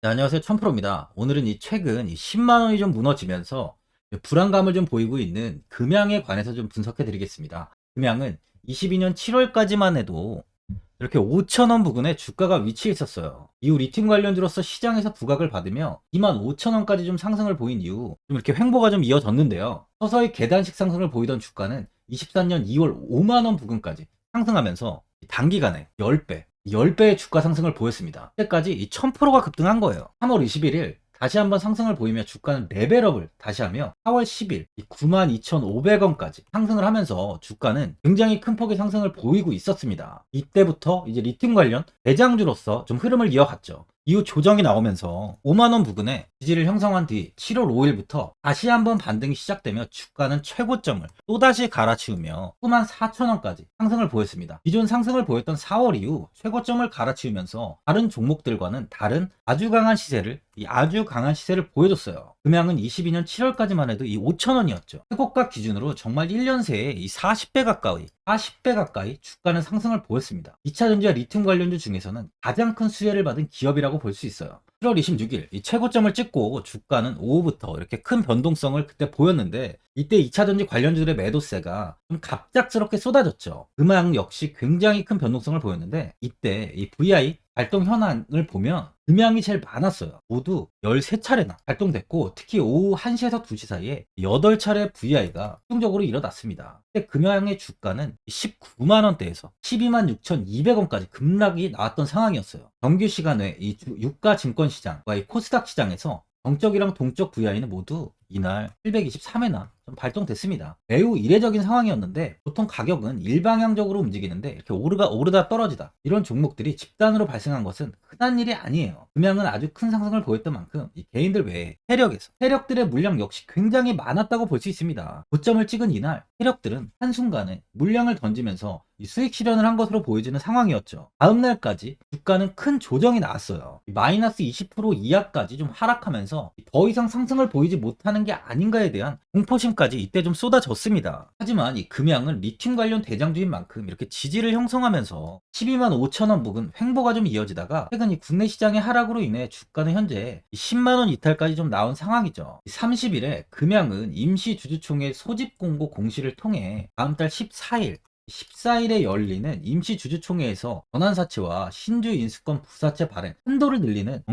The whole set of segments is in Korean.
네, 안녕하세요. 천프로입니다. 오늘은 최근 10만 원이 좀 무너지면서 불안감을 좀 보이고 있는 금양에 관해서 좀 분석해 드리겠습니다. 금양은 22년 7월까지만 해도 이렇게 5천 원 부근에 주가가 위치해 있었어요. 이후 리튬 관련주로서 시장에서 부각을 받으며 2만 5천 원까지 좀 상승을 보인 이후 좀 이렇게 횡보가 좀 이어졌는데요. 서서히 계단식 상승을 보이던 주가는 23년 2월 5만 원 부근까지 상승하면서 단기간에 10배, 10배의 주가 상승을 보였습니다. 그때까지 1000%가 급등한 거예요. 3월 21일 다시 한번 상승을 보이며 주가는 레벨업을 다시 하며 4월 10일 92,500원까지 상승을 하면서 주가는 굉장히 큰 폭의 상승을 보이고 있었습니다. 이때부터 이제 리튬 관련 대장주로서 좀 흐름을 이어갔죠. 이후 조정이 나오면서 5만원 부근에 지지를 형성한 뒤 7월 5일부터 다시 한번 반등이 시작되며 주가는 최고점을 또다시 갈아치우며 94,000원까지 상승을 보였습니다. 기존 상승을 보였던 4월 이후 최고점을 갈아치우면서 다른 종목들과는 다른 아주 강한 시세를 보여줬어요. 금양은 22년 7월까지만 해도 5,000원이었죠. 최고가 기준으로 정말 1년 새에 40배 가까이 주가는 상승을 보였습니다. 2차전지와 리튬 관련주 중에서는 가장 큰 수혜를 받은 기업이라고 볼 수 있어요. 7월 26일 최고점을 찍고 주가는 오후부터 이렇게 큰 변동성을 그때 보였는데, 이때 2차전지 관련주들의 매도세가 좀 갑작스럽게 쏟아졌죠. 금양 역시 굉장히 큰 변동성을 보였는데, 이때 이 VI 발동 현황을 보면 금양이 제일 많았어요. 모두 13차례나 발동됐고, 특히 오후 1시에서 2시 사이에 8차례 VI가 집중적으로 일어났습니다. 그때 금양의 주가는 19만원대에서 12만 6,200원까지 급락이 나왔던 상황이었어요. 정규 시간에 이 유가 증권 시장과 이 코스닥 시장에서 정적이랑 동적 VI는 모두 이날 723회나 발동됐습니다. 매우 이례적인 상황이었는데, 보통 가격은 일방향적으로 움직이는데 이렇게 오르다 떨어지다 이런 종목들이 집단으로 발생한 것은 흔한 일이 아니에요. 금양은 아주 큰 상승을 보였던 만큼 이 개인들 외에 세력들의 물량 역시 굉장히 많았다고 볼 수 있습니다. 고점을 찍은 이날 세력들은 한순간에 물량을 던지면서 수익 실현을 한 것으로 보여지는 상황이었죠. 다음날까지 주가는 큰 조정이 나왔어요. 마이너스 20% 이하까지 좀 하락하면서 더 이상 상승을 보이지 못하는 게 아닌가에 대한 공포심까지 이때 좀 쏟아졌습니다. 하지만 이 금양은 리튬 관련 대장주인 만큼 이렇게 지지를 형성하면서 12만 5천 원 부근 횡보가 좀 이어지다가 최근 이 국내 시장의 하락으로 인해 주가는 현재 10만 원 이탈까지 좀 나온 상황이죠. 30일에 금양은 임시주주총회 소집 공고 공시를 통해 다음 달 14일에 열리는 임시주주총회에서 전환사채와 신주 인수권 부사채 발행 한도를 늘리는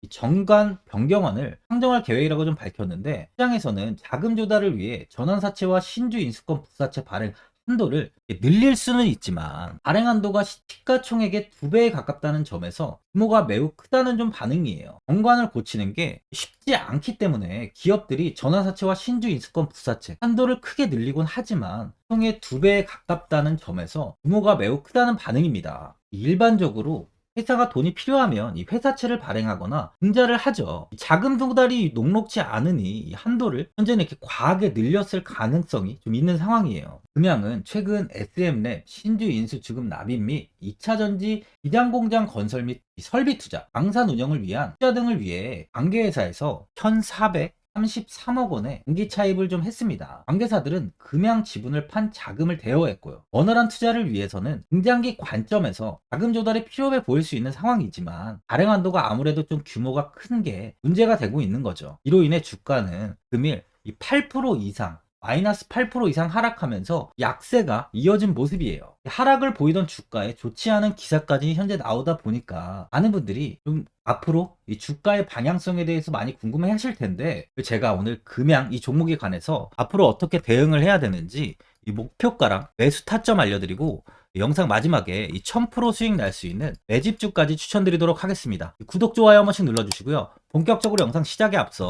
정관 변경안을 상정할 계획이라고 좀 밝혔는데, 시장에서는 자금 조달을 위해 전환사채와 신주 인수권 부사채 발행 한도를 늘릴 수는 있지만 발행 한도가 시가총액의 2배에 가깝다는 점에서 규모가 매우 크다는 좀 반응이에요. 정관을 고치는 게 쉽지 않기 때문에 기업들이 전환사채와 신주 인수권 부사채 한도를 크게 늘리곤 하지만 총의 2배에 가깝다는 점에서 규모가 매우 크다는 반응입니다. 일반적으로 회사가 돈이 필요하면 이 회사채를 발행하거나 융자를 하죠. 자금 조달이 녹록지 않으니 이 한도를 현재는 이렇게 과하게 늘렸을 가능성이 좀 있는 상황이에요. 금양은 최근 SM랩 신주 인수 주금 납입 및 2차전지 기장 공장 건설 및 설비 투자, 방산 운영을 위한 투자 등을 위해 관계회사에서 1,433억 원의 분기 차입을 좀 했습니다. 관계사들은 금양 지분을 판 자금을 대여했고요. 원활한 투자를 위해서는 중장기 관점에서 자금 조달이 필요해 보일 수 있는 상황이지만 발행 한도가 아무래도 좀 규모가 큰 게 문제가 되고 있는 거죠. 이로 인해 주가는 금일 8% 이상 마이너스 8% 이상 하락하면서 약세가 이어진 모습이에요. 하락을 보이던 주가에 좋지 않은 기사까지 현재 나오다 보니까 많은 분들이 좀 앞으로 이 주가의 방향성에 대해서 많이 궁금해 하실 텐데, 제가 오늘 금양 이 종목에 관해서 앞으로 어떻게 대응을 해야 되는지 이 목표가랑 매수 타점 알려드리고, 영상 마지막에 이 1000% 수익 날 수 있는 매집주까지 추천드리도록 하겠습니다. 구독, 좋아요 한 번씩 눌러주시고요. 본격적으로 영상 시작에 앞서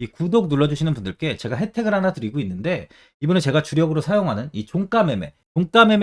이 구독 눌러주시는 분들께 제가 혜택을 하나 드리고 있는데, 이번에 제가 주력으로 사용하는 이 종가매매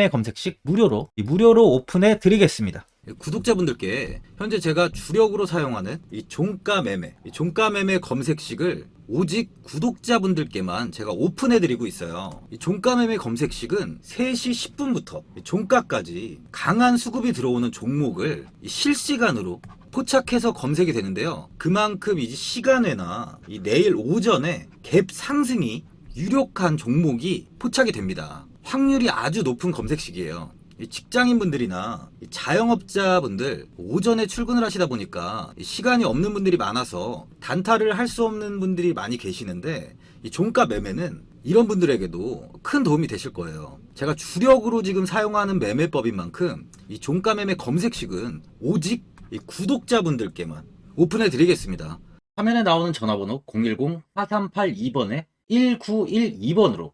검색식 무료로 오픈해 드리겠습니다. 구독자분들께 현재 제가 주력으로 사용하는 이 종가매매 검색식을 오직 구독자분들께만 제가 오픈해 드리고 있어요. 이 종가매매 검색식은 3시 10분부터 종가까지 강한 수급이 들어오는 종목을 실시간으로 포착해서 검색이 되는데요. 그만큼 이제 시간에나 이 내일 오전에 갭 상승이 유력한 종목이 포착이 됩니다. 확률이 아주 높은 검색식이에요. 이 직장인분들이나 이 자영업자분들 오전에 출근을 하시다 보니까 이 시간이 없는 분들이 많아서 단타를 할 수 없는 분들이 많이 계시는데, 이 종가 매매는 이런 분들에게도 큰 도움이 되실 거예요. 제가 주력으로 지금 사용하는 매매법인 만큼 이 종가 매매 검색식은 오직 이 구독자분들께만 오픈해 드리겠습니다. 화면에 나오는 전화번호 010-4382번에 1912번으로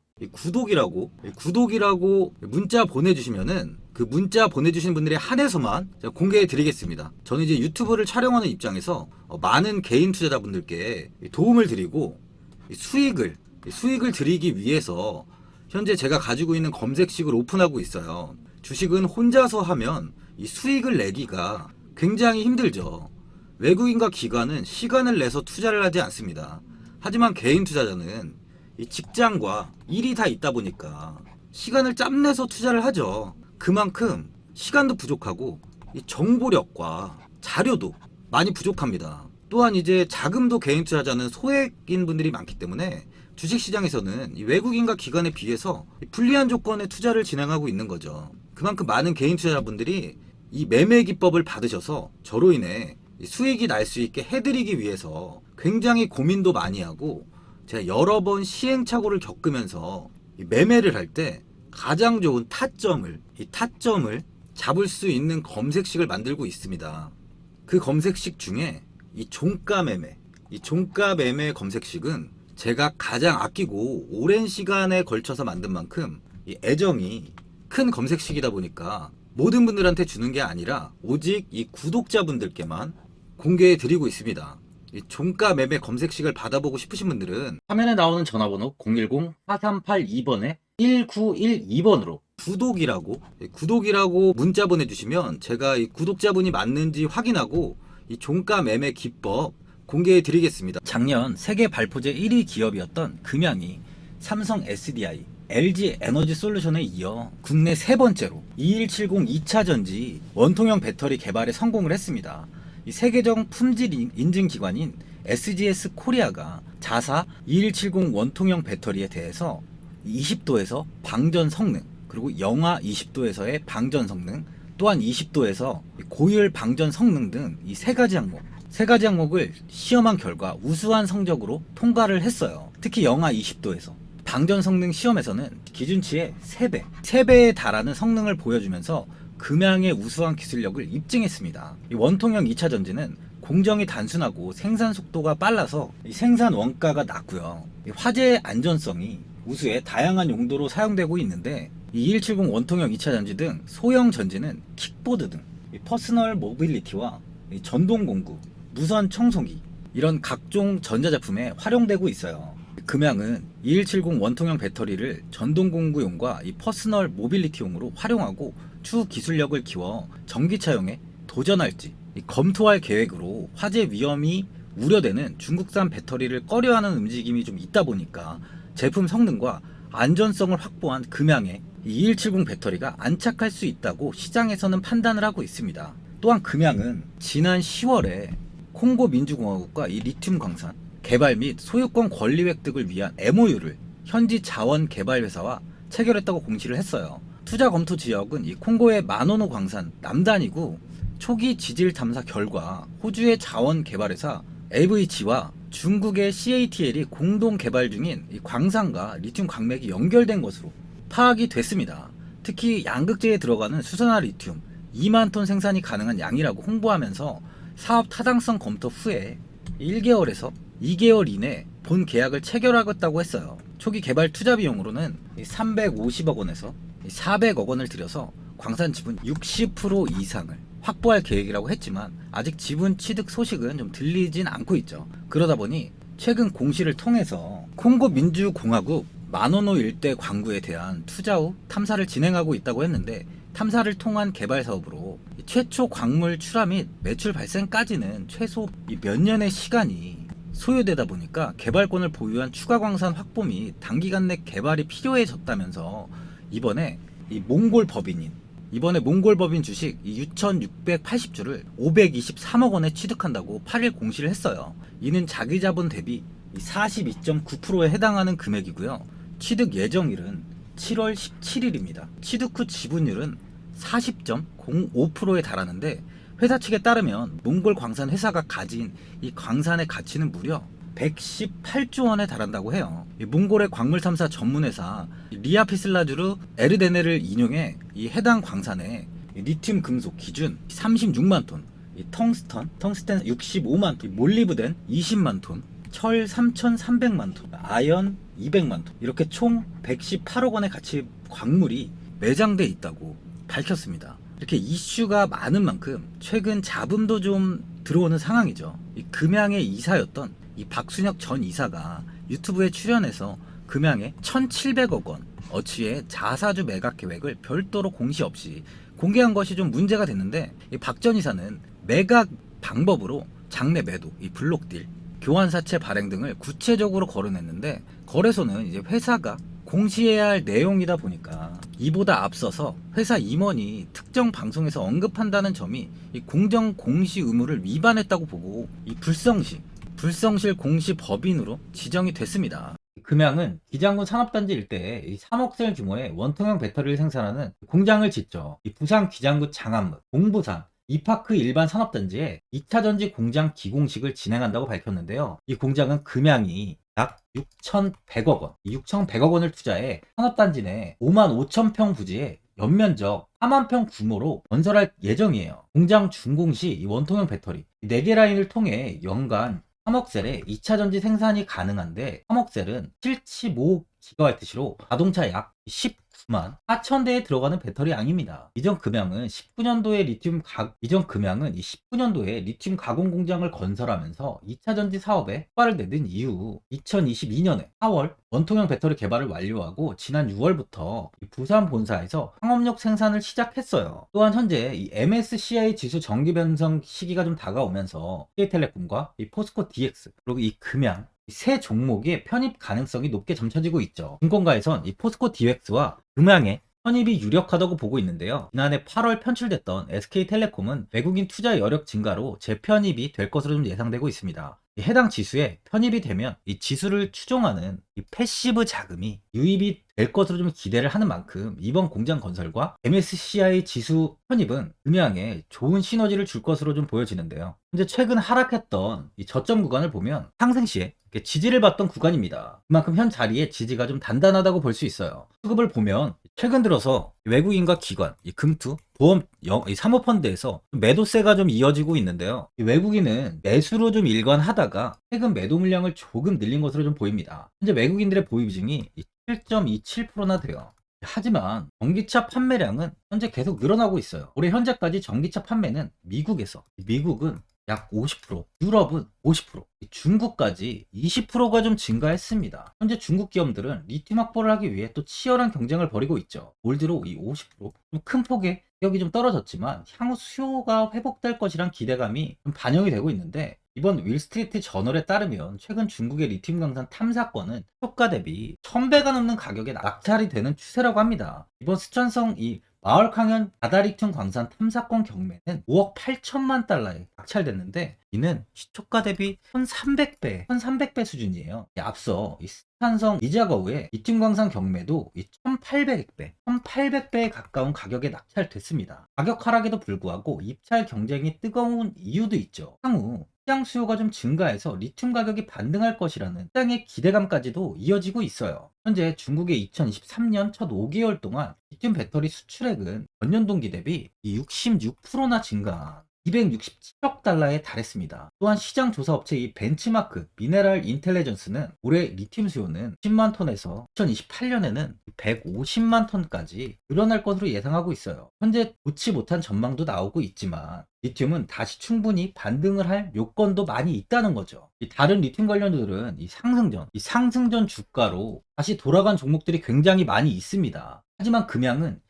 구독이라고 문자 보내주시면은 그 문자 보내주신 분들에 한해서만 제가 공개해 드리겠습니다. 저는 이제 유튜브를 촬영하는 입장에서 많은 개인 투자자분들께 도움을 드리고 수익을 드리기 위해서 현재 제가 가지고 있는 검색식을 오픈하고 있어요. 주식은 혼자서 하면 이 수익을 내기가 굉장히 힘들죠. 외국인과 기관은 시간을 내서 투자를 하지 않습니다. 하지만 개인 투자자는 이 직장과 일이 다 있다 보니까 시간을 짬내서 투자를 하죠. 그만큼 시간도 부족하고 이 정보력과 자료도 많이 부족합니다. 또한 이제 자금도 개인 투자자는 소액인 분들이 많기 때문에 주식시장에서는 이 외국인과 기관에 비해서 불리한 조건의 투자를 진행하고 있는 거죠. 그만큼 많은 개인 투자자분들이 이 매매 기법을 받으셔서 저로 인해 수익이 날 수 있게 해드리기 위해서 굉장히 고민도 많이 하고, 제가 여러 번 시행착오를 겪으면서 매매를 할 때 가장 좋은 타점을 잡을 수 있는 검색식을 만들고 있습니다. 그 검색식 중에 이 종가 매매 검색식은 제가 가장 아끼고 오랜 시간에 걸쳐서 만든 만큼 이 애정이 큰 검색식이다 보니까 모든 분들한테 주는 게 아니라 오직 이 구독자분들께만 공개해 드리고 있습니다. 이 종가 매매 검색식을 받아보고 싶으신 분들은 화면에 나오는 전화번호 010-4382번에 1912번으로 구독이라고 문자 보내주시면 제가 이 구독자분이 맞는지 확인하고 이 종가 매매 기법 공개해 드리겠습니다. 작년 세계 발포제 1위 기업이었던 금양이 삼성 SDI, LG 에너지 솔루션에 이어 국내 세 번째로 2170 2차전지 원통형 배터리 개발에 성공을 했습니다. 이 세계적 품질 인증 기관인 SGS 코리아가 자사 2170 원통형 배터리에 대해서 20도에서 방전 성능, 그리고 영하 20도에서의 방전 성능, 또한 20도에서 고열 방전 성능 등 이 세 가지 항목을 시험한 결과 우수한 성적으로 통과를 했어요. 특히 영하 20도에서 방전 성능 시험에서는 기준치의 3배에 달하는 성능을 보여주면서 금양의 우수한 기술력을 입증했습니다. 이 원통형 2차 전지는 공정이 단순하고 생산 속도가 빨라서 생산 원가가 낮고요. 화재 안전성이 우수해 다양한 용도로 사용되고 있는데, 이 2170 원통형 2차 전지 등 소형 전지는 킥보드 등 퍼스널 모빌리티와 전동 공구, 무선 청소기 이런 각종 전자제품에 활용되고 있어요. 금양은 2170 원통형 배터리를 전동공구용과 이 퍼스널 모빌리티용으로 활용하고 추후 기술력을 키워 전기차용에 도전할지 검토할 계획으로 화재 위험이 우려되는 중국산 배터리를 꺼려하는 움직임이 좀 있다 보니까 제품 성능과 안전성을 확보한 금양의 2170 배터리가 안착할 수 있다고 시장에서는 판단을 하고 있습니다. 또한 금양은 지난 10월에 콩고 민주공화국과 이 리튬 광산 개발 및 소유권 권리 획득을 위한 MOU를 현지 자원 개발 회사와 체결했다고 공시를 했어요. 투자 검토 지역은 이 콩고의 마노노 광산 남단이고, 초기 지질 탐사 결과 호주의 자원 개발 회사 AVG와 중국의 CATL이 공동 개발 중인 이 광산과 리튬 광맥이 연결된 것으로 파악이 됐습니다. 특히 양극재에 들어가는 수산화 리튬 2만 톤 생산이 가능한 양이라고 홍보하면서 사업 타당성 검토 후에 1개월에서 2개월 이내 본 계약을 체결하겠다고 했어요. 초기 개발 투자 비용으로는 350억 원에서 400억 원을 들여서 광산 지분 60% 이상을 확보할 계획이라고 했지만 아직 지분 취득 소식은 좀 들리진 않고 있죠. 그러다 보니 최근 공시를 통해서 콩고 민주공화국 마노노 일대 광구에 대한 투자 후 탐사를 진행하고 있다고 했는데, 탐사를 통한 개발 사업으로 최초 광물 출하 및 매출 발생까지는 최소 몇 년의 시간이 소요되다 보니까 개발권을 보유한 추가 광산 확보 및 단기간 내 개발이 필요해졌다면서 이번에 몽골 법인 주식 6,680주를 523억 원에 취득한다고 8일 공시를 했어요. 이는 자기 자본 대비 42.9%에 해당하는 금액이고요. 취득 예정일은 7월 17일입니다. 취득 후 지분율은 40.05%에 달하는데, 회사 측에 따르면 몽골 광산 회사가 가진 이 광산의 가치는 무려 118조 원에 달한다고 해요. 이 몽골의 광물 탐사 전문 회사 리아피슬라주르 에르데네를 인용해 이 해당 광산에 리튬 금속 기준 36만 톤, 이 텅스텐 65만 톤, 몰리브덴 20만 톤, 철 3,300만 톤, 아연 200만 톤, 이렇게 총 118억 원의 가치 광물이 매장돼 있다고 밝혔습니다. 이렇게 이슈가 많은 만큼 최근 잡음도 좀 들어오는 상황이죠. 이 금양의 이사였던 이 박순혁 전 이사가 유튜브에 출연해서 금양의 1,700억 원 어치의 자사주 매각 계획을 별도로 공시 없이 공개한 것이 좀 문제가 됐는데, 이 박 전 이사는 매각 방법으로 장내 매도, 이 블록딜, 교환사채 발행 등을 구체적으로 거론했는데, 거래소는 이제 회사가 공시해야 할 내용이다 보니까 이보다 앞서서 회사 임원이 특정 방송에서 언급한다는 점이 이 공정 공시 의무를 위반했다고 보고 이 불성실 공시 법인으로 지정이 됐습니다. 금양은 기장군 산업단지 일대에 3억 셀 규모의 원통형 배터리를 생산하는 공장을 짓죠. 이 부산 기장군 장안읍, 동부산 이파크 일반 산업단지에 2차 전지 공장 기공식을 진행한다고 밝혔는데요. 이 공장은 금양이 약 6,100억 원, 6,100억 원을 투자해 산업단지 내 5만 5천 평 부지에 연면적 4만 평 규모로 건설할 예정이에요. 공장 준공 시 이 원통형 배터리 4개 라인을 통해 연간 3억 셀의 2차 전지 생산이 가능한데, 3억 셀은 75GWh로 자동차 약 19만 4천 대에 들어가는 배터리 양입니다. 이전 금양은 19년도에 리튬 가공 공장을 건설하면서 2차 전지 사업에 촉발을 내든 이후 2022년에 4월 원통형 배터리 개발을 완료하고 지난 6월부터 부산 본사에서 상업용 생산을 시작했어요. 또한 현재 이 MSCI 지수 정기 변성 시기가 좀 다가오면서 SK텔레콤과 이 포스코 DX 그리고 이 금양 새 종목의 편입 가능성이 높게 점쳐지고 있죠. 증권가에선 이 포스코 DX와 금양의 편입이 유력하다고 보고 있는데요. 지난해 8월 편출됐던 SK텔레콤은 외국인 투자 여력 증가로 재편입이 될 것으로 좀 예상되고 있습니다. 해당 지수에 편입이 되면 이 지수를 추종하는 이 패시브 자금이 유입이 될 것으로 좀 기대를 하는 만큼 이번 공장 건설과 MSCI 지수 편입은 금양에 좋은 시너지를 줄 것으로 좀 보여지는데요. 현재 최근 하락했던 이 저점 구간을 보면 상승 시에 지지를 받던 구간입니다. 그만큼 현 자리에 지지가 좀 단단하다고 볼 수 있어요. 수급을 보면 최근 들어서 외국인과 기관, 이 금투, 보험, 이 사모펀드에서 매도세가 좀 이어지고 있는데요. 이 외국인은 매수로 좀 일관하다가 최근 매도 물량을 조금 늘린 것으로 좀 보입니다. 현재 외국인들의 보유 비중이 7.27%나 돼요. 하지만 전기차 판매량은 현재 계속 늘어나고 있어요. 올해 현재까지 전기차 판매는 미국은 약 50%, 유럽은 50%, 중국까지 20%가 좀 증가했습니다. 현재 중국 기업들은 리튬 확보를 하기 위해 또 치열한 경쟁을 벌이고 있죠. 올 들어 이 50%, 좀 큰 폭의 가격이 좀 떨어졌지만 향후 수요가 회복될 것이란 기대감이 좀 반영이 되고 있는데, 이번 윌스트리트 저널에 따르면 최근 중국의 리튬 강산 탐사권은 효과 대비 1000배가 넘는 가격에 낙찰이 되는 추세라고 합니다. 이번 스촨성 이 마을캉현 바다리튬 광산 탐사권 경매는 5억 8천만 달러에 낙찰됐는데, 이는 시초가 대비 1300배 수준이에요. 앞서 이 스촨성 이자거우의 리튬 광산 경매도 1800배에 가까운 가격에 낙찰됐습니다. 가격 하락에도 불구하고 입찰 경쟁이 뜨거운 이유도 있죠. 향후 시장 수요가 좀 증가해서 리튬 가격이 반등할 것이라는 시장의 기대감까지도 이어지고 있어요. 현재 중국의 2023년 첫 5개월 동안 리튬 배터리 수출액은 전년 동기 대비 66%나 증가한 267억 달러에 달했습니다. 또한 시장 조사 업체 이 벤치마크 미네랄 인텔리전스는 올해 리튬 수요는 10만 톤에서 2028년에는 150만 톤까지 늘어날 것으로 예상하고 있어요. 현재 좋지 못한 전망도 나오고 있지만 리튬은 다시 충분히 반등을 할 요건도 많이 있다는 거죠. 다른 리튬 관련주들은 이 상승전 주가로 다시 돌아간 종목들이 굉장히 많이 있습니다. 하지만 금양은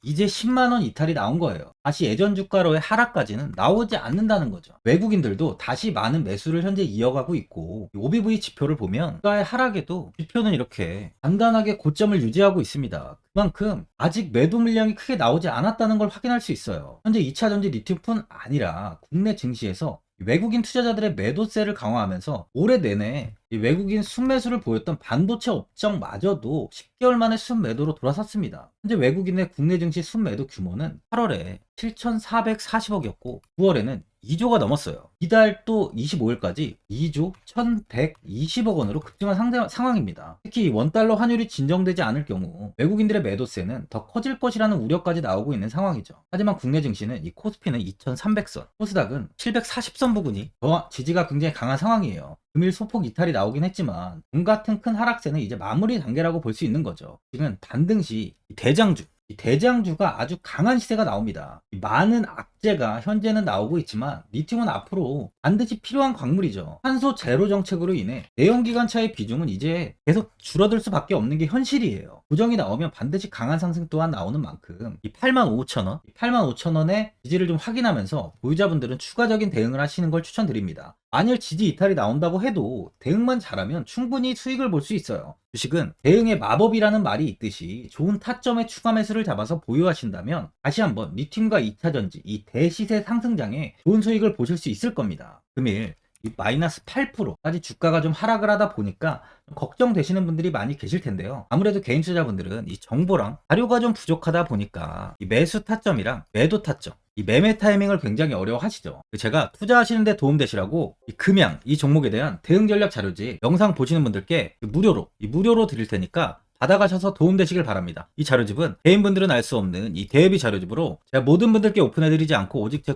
이제 10만원 이탈이 나온 거예요. 다시 예전 주가로의 하락까지는 나오지 않는다는 거죠. 외국인들도 다시 많은 매수를 현재 이어가고 있고, OBV 지표를 보면 주가의 하락에도 지표는 이렇게 단단하게 고점을 유지하고 있습니다. 그만큼 아직 매도 물량이 크게 나오지 않았다는 걸 확인할 수 있어요. 현재 2차 전지 리튬뿐 아니라 국내 증시에서 외국인 투자자들의 매도세를 강화하면서 올해 내내 이 외국인 순매수를 보였던 반도체 업종마저도 10개월 만에 순매도로 돌아섰습니다. 현재 외국인의 국내 증시 순매도 규모는 8월에 7,440억이었고 9월에는 2조가 넘었어요. 이달 또 25일까지 2조 1,120억 원으로 급증한 상황입니다. 특히 원달러 환율이 진정되지 않을 경우 외국인들의 매도세는 더 커질 것이라는 우려까지 나오고 있는 상황이죠. 하지만 국내 증시는 이 코스피는 2,300선, 코스닥은 740선 부근이 더 지지가 굉장히 강한 상황이에요. 금일 소폭 이탈이 나오긴 했지만 금 같은 큰 하락세는 이제 마무리 단계라고 볼 수 있는 거죠. 지금 반등 시 대장주가 아주 강한 시세가 나옵니다. 많은 악재가 현재는 나오고 있지만 리튬은 앞으로 반드시 필요한 광물이죠. 탄소 제로 정책으로 인해 내연기관차의 비중은 이제 계속 줄어들 수밖에 없는 게 현실이에요. 고정이 나오면 반드시 강한 상승 또한 나오는 만큼 이 85,000원, 85,000원의 지지를 좀 확인하면서 보유자분들은 추가적인 대응을 하시는 걸 추천드립니다. 만일 지지 이탈이 나온다고 해도 대응만 잘하면 충분히 수익을 볼 수 있어요. 주식은 대응의 마법이라는 말이 있듯이 좋은 타점의 추가 매수를 잡아서 보유하신다면 다시 한번 리튬과 2차전지 이 대시세 상승장에 좋은 수익을 보실 수 있을 겁니다. 금일 이 마이너스 8%까지 주가가 좀 하락을 하다 보니까 걱정되시는 분들이 많이 계실 텐데요. 아무래도 개인 투자분들은 이 정보랑 자료가 좀 부족하다 보니까 이 매수 타점이랑 매도 타점, 이 매매 타이밍을 굉장히 어려워하시죠. 제가 투자하시는데 도움되시라고 이 금양 이 종목에 대한 대응 전략 자료집 영상 보시는 분들께 무료로 드릴 테니까 받아가셔서 도움되시길 바랍니다. 이 자료집은 개인분들은 알 수 없는 이 대비 자료집으로 제가 모든 분들께 오픈해드리지 않고 오직 제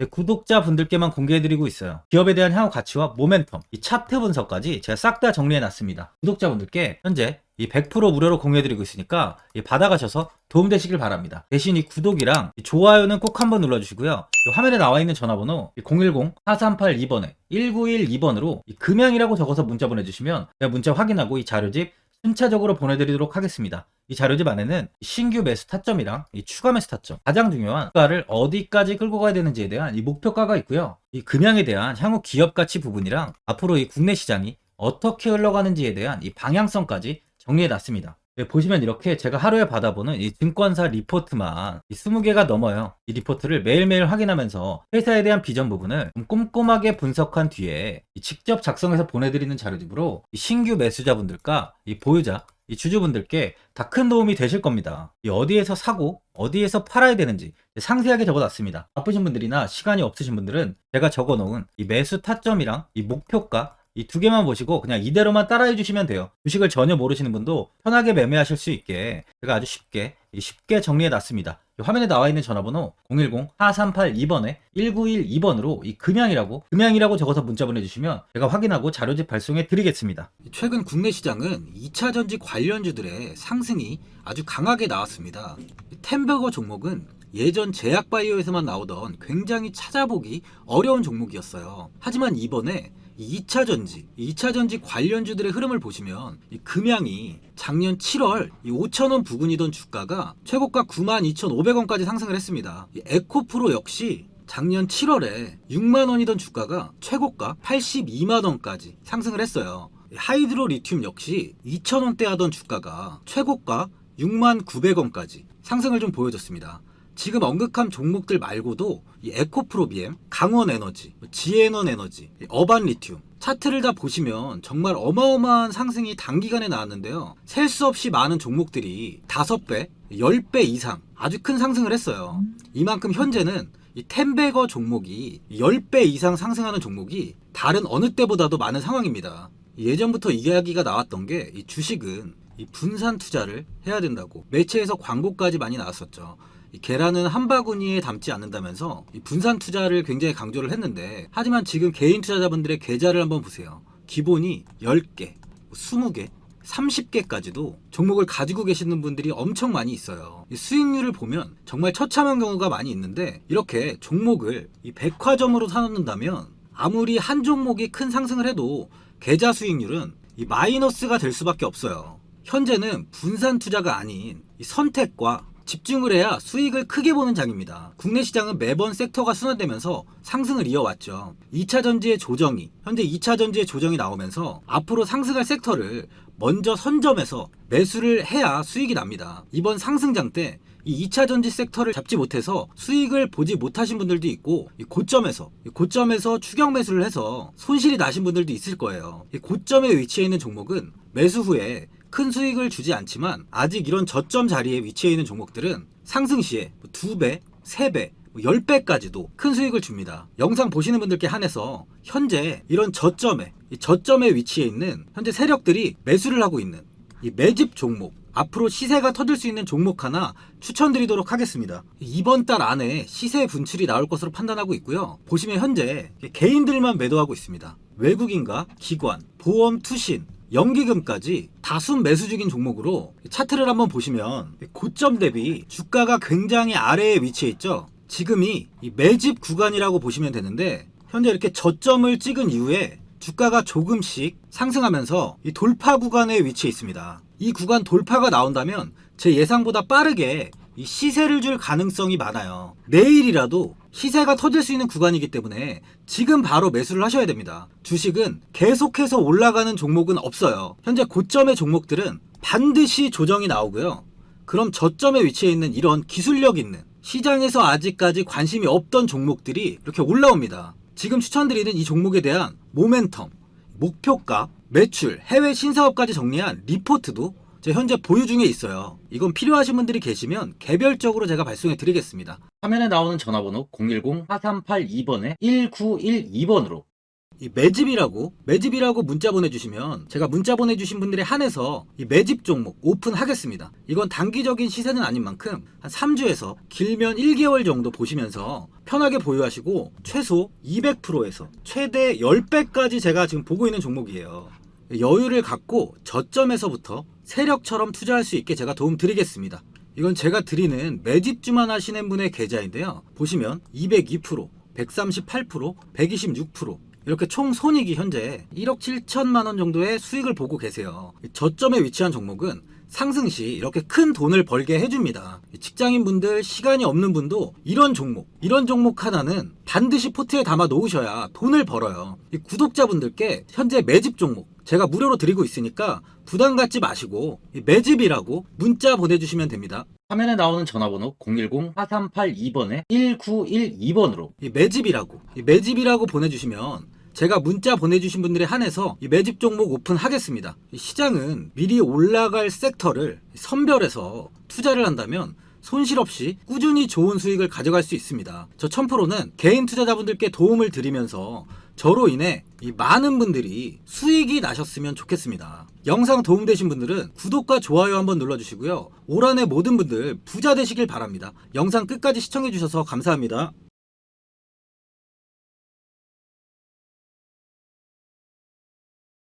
구독자분들께만 공개해드리고 있어요. 기업에 대한 향후 가치와 모멘텀, 이 차트 분석까지 제가 싹 다 정리해놨습니다. 구독자분들께 현재 이 100% 무료로 공유해드리고 있으니까 받아가셔서 도움되시길 바랍니다. 대신 이 구독이랑 이 좋아요는 꼭 한번 눌러주시고요. 화면에 나와 있는 전화번호 010-4382번에 1912번으로 금양이라고 적어서 문자 보내주시면 제가 문자 확인하고 이 자료집 순차적으로 보내드리도록 하겠습니다. 이 자료집 안에는 신규 매수 타점이랑 이 추가 매수 타점, 가장 중요한 주가를 어디까지 끌고 가야 되는지에 대한 이 목표가가 있고요. 이 금양에 대한 향후 기업 가치 부분이랑 앞으로 이 국내 시장이 어떻게 흘러가는지에 대한 이 방향성까지 정리해놨습니다. 보시면 이렇게 제가 하루에 받아보는 이 증권사 리포트만 20개가 넘어요. 이 리포트를 매일매일 확인하면서 회사에 대한 비전 부분을 좀 꼼꼼하게 분석한 뒤에 직접 작성해서 보내드리는 자료집으로 이 신규 매수자분들과 이 보유자, 이 주주분들께 다 큰 도움이 되실 겁니다. 어디에서 사고 어디에서 팔아야 되는지 상세하게 적어놨습니다. 바쁘신 분들이나 시간이 없으신 분들은 제가 적어놓은 이 매수 타점이랑 이 목표가 이 두 개만 보시고 그냥 이대로만 따라해 주시면 돼요. 주식을 전혀 모르시는 분도 편하게 매매하실 수 있게 제가 아주 쉽게 정리해 놨습니다. 화면에 나와 있는 전화번호 010-4382번에 1912번으로 이 금양이라고 적어서 문자 보내주시면 제가 확인하고 자료집 발송해 드리겠습니다. 최근 국내 시장은 2차전지 관련주들의 상승이 아주 강하게 나왔습니다. 템버거 종목은 예전 제약바이오에서만 나오던 굉장히 찾아보기 어려운 종목이었어요. 하지만 이번에 2차전지 관련주들의 흐름을 보시면 이 금양이 작년 7월 5,000원 부근이던 주가가 최고가 92,500원까지 상승을 했습니다. 이 에코프로 역시 작년 7월에 6만원이던 주가가 최고가 82만원까지 상승을 했어요. 하이드로 리튬 역시 2,000원대 하던 주가가 최고가 69,900원까지 상승을 좀 보여줬습니다. 지금 언급한 종목들 말고도 이 에코프로비엠, 강원에너지, 지에너에너지, 어반리튬 차트를 다 보시면 정말 어마어마한 상승이 단기간에 나왔는데요. 셀 수 없이 많은 종목들이 5배, 10배 이상 아주 큰 상승을 했어요. 이만큼 현재는 이 템베거 종목이 10배 이상 상승하는 종목이 다른 어느 때보다도 많은 상황입니다. 예전부터 이야기가 나왔던 게 이 주식은 이 분산 투자를 해야 된다고 매체에서 광고까지 많이 나왔었죠. 계란은 한 바구니에 담지 않는다면서 분산 투자를 굉장히 강조를 했는데, 하지만 지금 개인 투자자분들의 계좌를 한번 보세요. 기본이 10개, 20개, 30개까지도 종목을 가지고 계시는 분들이 엄청 많이 있어요. 수익률을 보면 정말 처참한 경우가 많이 있는데, 이렇게 종목을 이 백화점으로 사놓는다면 아무리 한 종목이 큰 상승을 해도 계좌 수익률은 이 마이너스가 될 수밖에 없어요. 현재는 분산 투자가 아닌 이 선택과 집중을 해야 수익을 크게 보는 장입니다. 국내 시장은 매번 섹터가 순환되면서 상승을 이어왔죠. 2차전지의 조정이, 현재 2차전지의 조정이 나오면서 앞으로 상승할 섹터를 먼저 선점해서 매수를 해야 수익이 납니다. 이번 상승장 때 이 2차 전지 섹터를 잡지 못해서 수익을 보지 못하신 분들도 있고, 이 고점에서 추격 매수를 해서 손실이 나신 분들도 있을 거예요. 이 고점에 위치해 있는 종목은 매수 후에 큰 수익을 주지 않지만, 아직 이런 저점 자리에 위치해 있는 종목들은 상승 시에 2배, 3배, 10배까지도 큰 수익을 줍니다. 영상 보시는 분들께 한해서 현재 이런 저점에 위치해 있는 현재 세력들이 매수를 하고 있는 이 매집 종목, 앞으로 시세가 터질 수 있는 종목 하나 추천드리도록 하겠습니다. 이번 달 안에 시세 분출이 나올 것으로 판단하고 있고요. 보시면 현재 개인들만 매도하고 있습니다. 외국인과 기관, 보험, 투신, 연기금까지 다수 매수 중인 종목으로 차트를 한번 보시면 고점 대비 주가가 굉장히 아래에 위치해 있죠. 지금이 이 매집 구간이라고 보시면 되는데, 현재 이렇게 저점을 찍은 이후에 주가가 조금씩 상승하면서 이 돌파 구간에 위치해 있습니다. 이 구간 돌파가 나온다면 제 예상보다 빠르게 이 시세를 줄 가능성이 많아요. 내일이라도 시세가 터질 수 있는 구간이기 때문에 지금 바로 매수를 하셔야 됩니다. 주식은 계속해서 올라가는 종목은 없어요. 현재 고점의 종목들은 반드시 조정이 나오고요. 그럼 저점에 위치해 있는 이런 기술력 있는, 시장에서 아직까지 관심이 없던 종목들이 이렇게 올라옵니다. 지금 추천드리는 이 종목에 대한 모멘텀, 목표가, 매출, 해외 신사업까지 정리한 리포트도 제 현재 보유 중에 있어요. 이건 필요하신 분들이 계시면 개별적으로 제가 발송해 드리겠습니다. 화면에 나오는 전화번호 010-4382번에 1912번으로 이 매집이라고 문자 보내주시면 제가 문자 보내주신 분들에 한해서 이 매집 종목 오픈하겠습니다. 이건 단기적인 시세는 아닌 만큼 한 3주에서 길면 1개월 정도 보시면서 편하게 보유하시고, 최소 200%에서 최대 10배까지 제가 지금 보고 있는 종목이에요. 여유를 갖고 저점에서부터 세력처럼 투자할 수 있게 제가 도움 드리겠습니다. 이건 제가 드리는 매집주만 하시는 분의 계좌인데요. 보시면 202%, 138%, 126%, 이렇게 총 손익이 현재 1억 7천만 원 정도의 수익을 보고 계세요. 저점에 위치한 종목은 상승 시 이렇게 큰 돈을 벌게 해줍니다. 직장인분들, 시간이 없는 분도 이런 종목 하나는 반드시 포트에 담아 놓으셔야 돈을 벌어요. 이 구독자분들께 현재 매집 종목 제가 무료로 드리고 있으니까 부담 갖지 마시고 이 매집이라고 문자 보내주시면 됩니다. 화면에 나오는 전화번호 010-4382번에 1912번으로 이 매집이라고 보내주시면 제가 문자 보내주신 분들에 한해서 이 매집 종목 오픈하겠습니다. 이 시장은 미리 올라갈 섹터를 선별해서 투자를 한다면 손실 없이 꾸준히 좋은 수익을 가져갈 수 있습니다. 저 1000%는 개인 투자자분들께 도움을 드리면서 저로 인해 이 많은 분들이 수익이 나셨으면 좋겠습니다. 영상 도움되신 분들은 구독과 좋아요 한번 눌러주시고요. 올 한해 모든 분들 부자 되시길 바랍니다. 영상 끝까지 시청해주셔서 감사합니다.